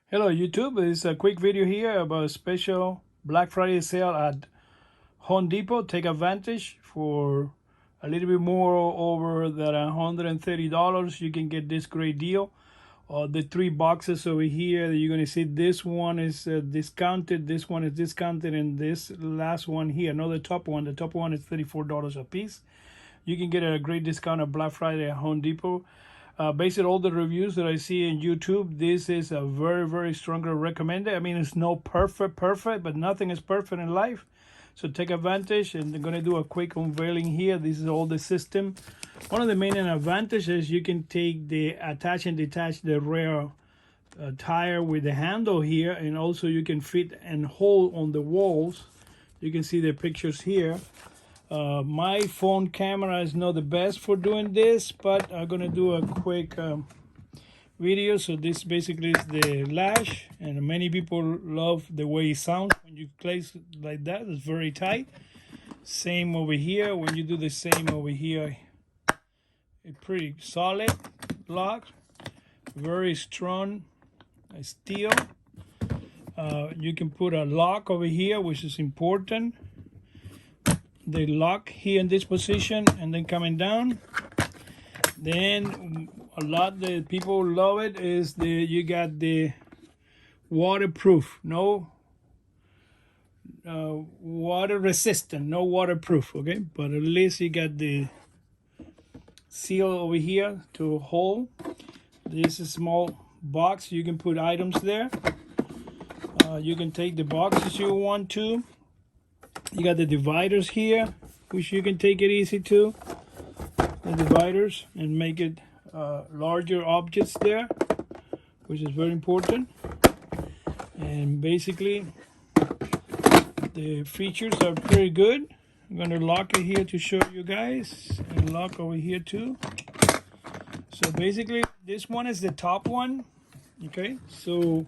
Hello YouTube, it's a quick video here about a special Black Friday sale at Home Depot. Take advantage for a little bit more over that $130. You can get this great deal. The three boxes over here, you're going to see this one is discounted, this one is discounted, and this last one here, not the top one. The top one is $34 a piece. You can get a great discount at Black Friday at Home Depot. Based on all the reviews that I see on YouTube, this is a very stronger recommended. I mean, it's no perfect, but nothing is perfect in life. So take advantage, and I'm going to do a quick unveiling here. This is all the system. One of the main advantages is you can take the attach and detach the rear tire with the handle here, and also you can fit and hold on the walls. You can see the pictures here. My phone camera is not the best for doing this, but I'm gonna do a quick video. So this basically is the latch, and many people love the way it sounds when you place it like that. It's very tight. Same over here. When you do the same over here, it's pretty solid lock, very strong steel. You can put a lock over here, which is important. The lock here in this position, and then coming down. Then a lot that people love it is you got the waterproof, no water resistant, no waterproof, okay, but at least you got the seal over here to hold. This is a small box, you can put items there. You can take the boxes you want to. You got the dividers here, which you can take it easy to, the dividers, and make it larger objects there, which is very important. And basically the features are pretty good. I'm going to lock it here to show you guys, and lock over here too. So basically this one is the top one, okay? So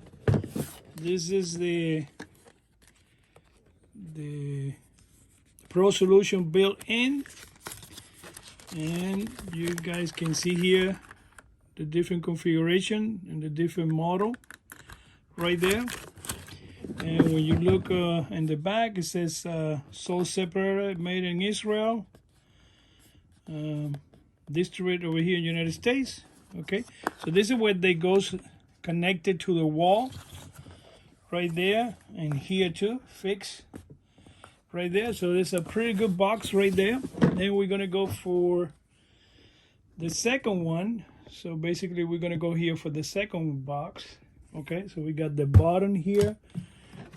this is the Pro Solution built in, and you guys can see here the different configuration and the different model right there. And when you look in the back, it says sole separated, made in Israel, distributed over here in the United States. Okay, so this is where they goes connected to the wall right there, and here too, fixed right there. So it's a pretty good box right there. Then we're gonna go for the second one. So basically we're gonna go here for the second box. Okay, so we got the bottom here.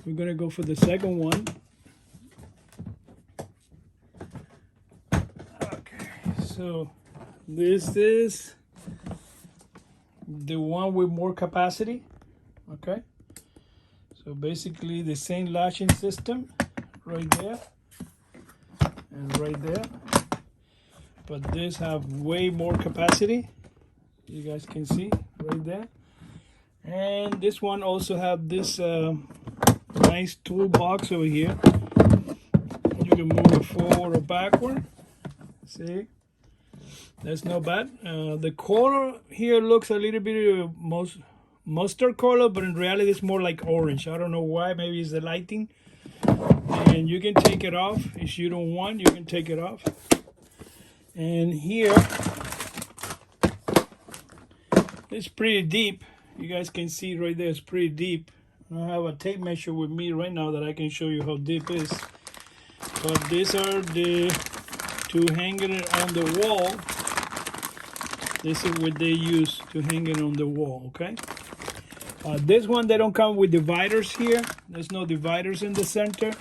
We're gonna go for the second one. Okay, so this is the one with more capacity. Okay, so basically the same latching system right there and right there, but this have way more capacity. You guys can see right there. And this one also have this nice toolbox over here. You can move it forward or backward. See, that's not bad. The color here looks a little bit mustard color, but in reality it's more like orange. I don't know why, maybe it's the lighting. And you can take it off if you don't want. You can take it off. And here it's pretty deep. You guys can see right there, it's pretty deep. I have a tape measure with me right now that I can show you how deep it is. But these are the to hang it on the wall. This is what they use to hang it on the wall. Okay. This one, they don't come with dividers here. There's no dividers in the center.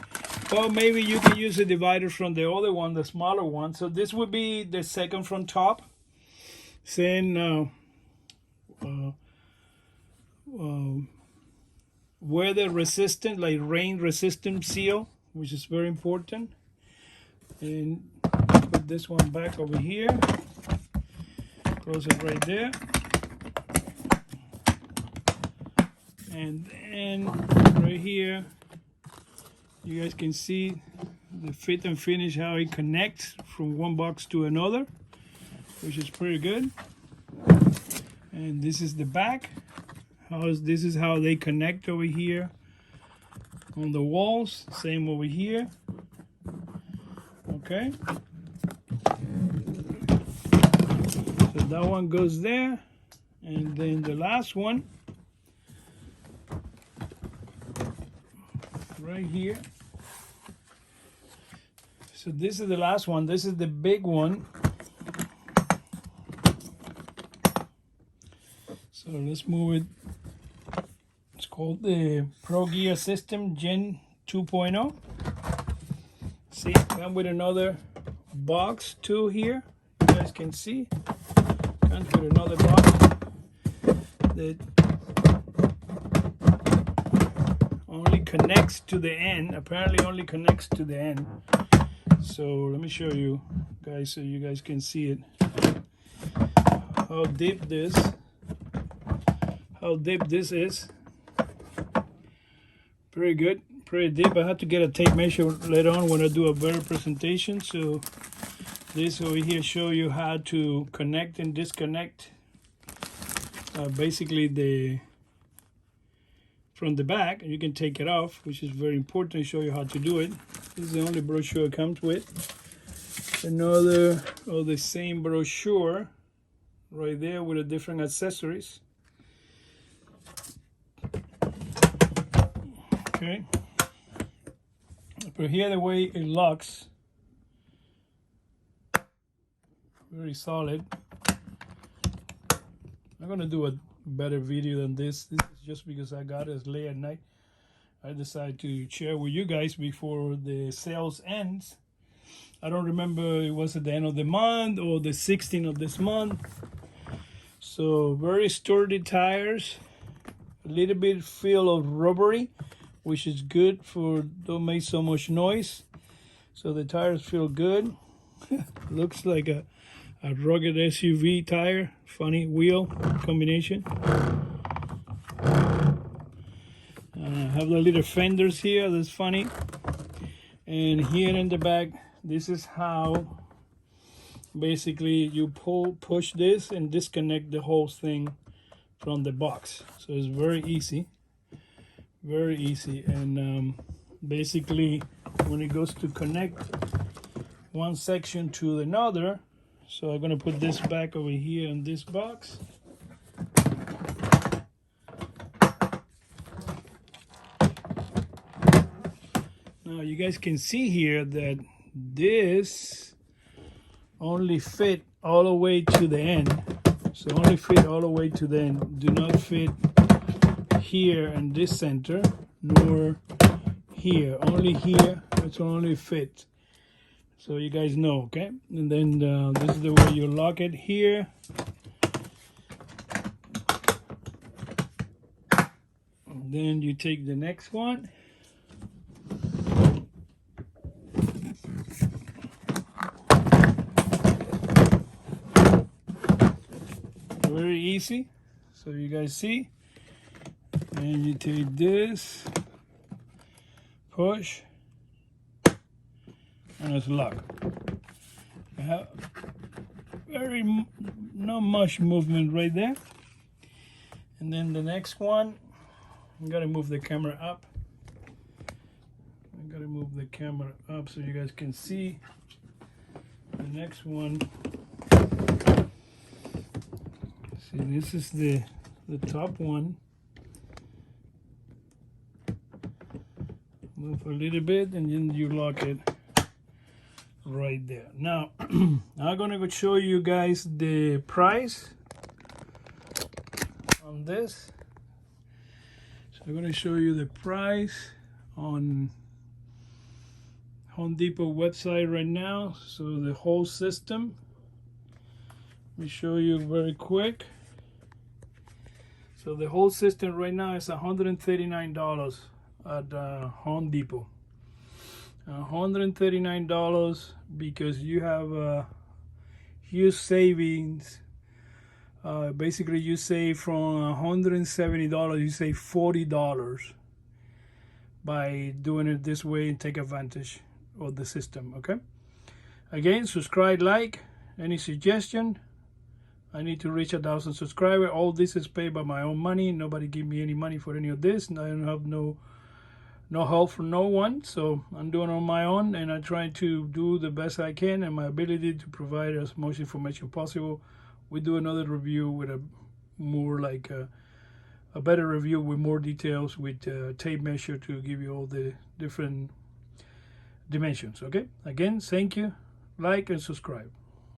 Well, maybe you can use the dividers from the other one, the smaller one. So this would be the second from top, saying weather resistant, like rain resistant seal, which is very important. And put this one back over here. Close it right there. And then right here, you guys can see the fit and finish, how it connects from one box to another, which is pretty good. And this is the back, This is how they connect over here on the walls. Same over here. Okay. So that one goes there, and then the last one right here. So this is the last one. This is the big one. So let's move it. It's called the Pro Gear System Gen 2.0. See, come with another box too here. You guys can see. Comes with another box that only connects to the end. Apparently only connects to the end. So let me show you guys so you guys can see it. How deep this is. Pretty good, pretty deep. I have to get a tape measure later on when I do a better presentation. So this over here show you how to connect and disconnect basically from the back. You can take it off, which is very important to show you how to do it. This is the only brochure it comes with. Another of the same brochure right there with the different accessories. Okay, but here the way it locks, very solid. I'm gonna do a better video than this. This is just because I got it late at night. I decided to share with you guys before the sales ends. I don't remember it was at the end of the month or the 16th of this month. So very sturdy tires, a little bit feel of rubbery, which is good for don't make so much noise. So the tires feel good. Looks like a rugged SUV tire. Funny wheel combination. Have the little fenders here. That's funny. And here in the back, this is how basically you push this and disconnect the whole thing from the box. So it's very easy. Very easy. And basically when it goes to connect one section to another, so I'm going to put this back over here in this box. Now you guys can see here that this only fit all the way to the end. So only fit all the way to the end. Do not fit here in this center, nor here. Only here, it's only fit. So you guys know, okay? And then this is the way you lock it here. And then you take the next one. Very easy, so you guys see. And you take this, push, and it's locked. You have not much movement right there. And then the next one, I'm gonna move the camera up. I gotta move the camera up so you guys can see. The next one. See, this is the top one. Move a little bit and then you lock it right there. Now I'm gonna show you guys the price on this. So I'm gonna show you the price on Home Depot website right now. So the whole system, let me show you very quick. So the whole system right now is $139 at Home Depot. $139 because you have huge savings. Basically you save from $170, you save $40 by doing it this way and take advantage of the system. Okay, again, subscribe, like. Any suggestion, I need to reach 1,000 subscribers. All this is paid by my own money. Nobody give me any money for any of this. And I don't have no help from no one. So I'm doing it on my own, and I'm trying to do the best I can and my ability to provide as much information possible. We do another review with a more like a better review with more details with tape measure to give you all the different dimensions. Okay, again, thank you, like and subscribe.